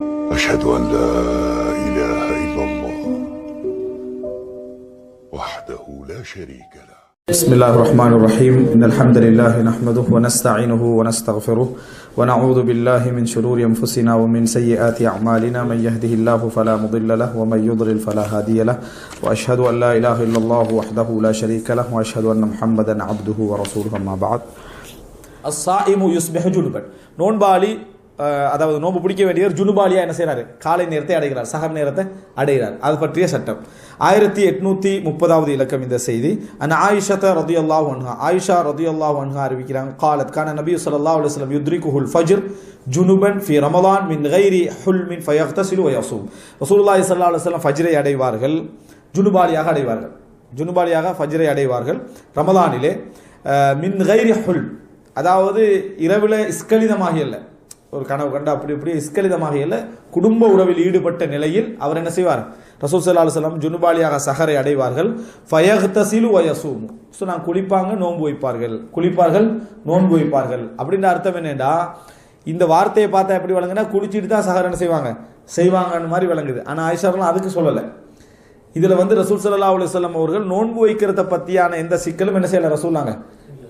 أشهد أن لا إله إلا الله وحده لا شريك له. بسم الله الرحمن الرحيم إن الحمد لله نحمده ونستعينه ونستغفره ونعوذ بالله من شرور أنفسنا ومن سيئات أعمالنا من يهده الله فلا مضل له ومن يضلل فلا هادي له وأشهد أن لا إله إلا الله وحده لا شريك له وأشهد أن محمدا عبده ورسوله أما بعد. الصائم يصبح جنبا நோன்பாளி அதாவது நோன்பு பிடிக்க வேண்டியவர் ஜுனுபாலியா என்ன செய்கிறாரு, காலை நேரத்தை அடைகிறார், சஹர் நேரத்தை அடைகிறார். அது பற்றிய சட்டம் 1830 இலக்கம் இந்த செய்தி. ஆயிஷா ரதியல்லாஹு அன்ஹா, ஆயிஷா ரதியல்லாஹு அன்ஹா அறிவிக்கிறாங்க, قالت كان النبي صلى الله عليه وسلم يدركه الفجر جنبا في رمضان من غير حلم فيغتسل ويصوم. ரசூலுல்லாஹி ஸல்லல்லாஹு அலைஹி வஸல்லம் ஃபஜ்ரை அடைவார்கள், ஜுனுபாலியாக அடைவார்கள், ஜுனுபாலியாக ஃபஜ்ரை அடைவார்கள் ரமலானிலே. மின் கைரி ஹுல், அதாவது இரவில் இஸ்கலிதமாக இல்லை, ஒரு கனவு கண்டு அப்படி இப்படி இஸ்கலிதமாக இல்லை, குடும்ப உறவில் ஈடுபட்ட நிலையில் அவர் என்ன செய்வார், ரசூல் ஸல்லல்லாஹு அலைஹி வஸல்லம் ஜுனுபாலியாக சஹரை அடைவார்கள். ஃபயக்தஸிலு வயஸூமு, ஸோ நான் குளிப்பாங்க நோன்பு வைப்பார்கள், குளிப்பார்கள் நோன்பு வைப்பார்கள். அப்படின்ற அர்த்தம் என்னடா, இந்த வார்த்தையை பார்த்தா எப்படி விளங்குனா குளிச்சுட்டு தான் சஹர் என்ன செய்வாங்கன்னு மாதிரி விளங்குது. ஆனால் ஆயிஷாலாம் அதுக்கு சொல்லலை. இதில் ரசூல் ஸல்லல்லாஹு அலைஹி வஸல்லம் அவர்கள் நோன்பு வைக்கிறத பற்றியான எந்த சிக்கலும் என்ன செய்யலை, ரசூலாங்க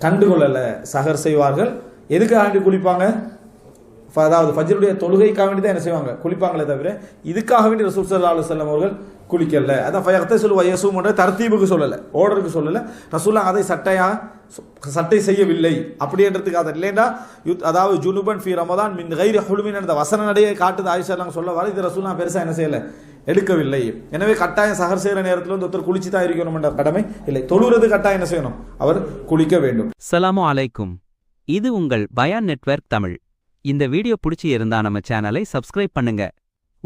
கண்டுகொள்ளலை. சஹர் செய்வார்கள், எதுக்காக குளிப்பாங்க, அதாவது ஃபஜ்ருடைய தொழுகைக்காக வேண்டி தான் என்ன செய்வாங்க, குளிப்பாங்களே தவிர இதுக்காக வேண்டி ரசூல் ஸல்லல்லாஹு அலைஹி வஸல்லம் அவர்கள் குளிக்கல. அதான் ஃபயக்தஸிலு வயஸூம் என்ற தர்த்தீபுக்கு சொல்லலை, ஆர்டருக்கு சொல்லலை. ரசூலுல்லாஹ் அதை சட்டை செய்யவில்லை அப்படின்றதுக்கு அதை இல்லைன்னா, அதாவது ஜுனுபன் ஃபி ரமதான் மின் கைரி ஹுலுமின் என்ற வசன நடையை காட்டுது ஆயிஷா சொல்ல வர, இது ரசூலுல்லாஹ் பெருசாக என்ன செய்யலை, எடுக்கவில்லை. எனவே கட்டாயம் சஹர் செய்கிற நேரத்தில் ஒருத்தர் குளிச்சு தான் இருக்கணும் என்ற கடமை இல்லை. தொழுறது கட்டாயம் என்ன செய்யணும், அவர் குளிக்க வேண்டும். ஸலாமு அலைக்கும். இது உங்கள் பயான் நெட்வொர்க் தமிழ். இந்த வீடியோ பிடிச்சி இருந்தா நம்ம சேனலை சப்ஸ்கிரைப் பண்ணுங்க,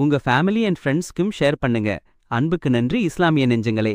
உங்க ஃபேமிலி அண்ட் ஃப்ரெண்ட்ஸ்க்கும் ஷேர் பண்ணுங்க. அன்புக்கு நன்றி இஸ்லாமிய நெஞ்சங்களே.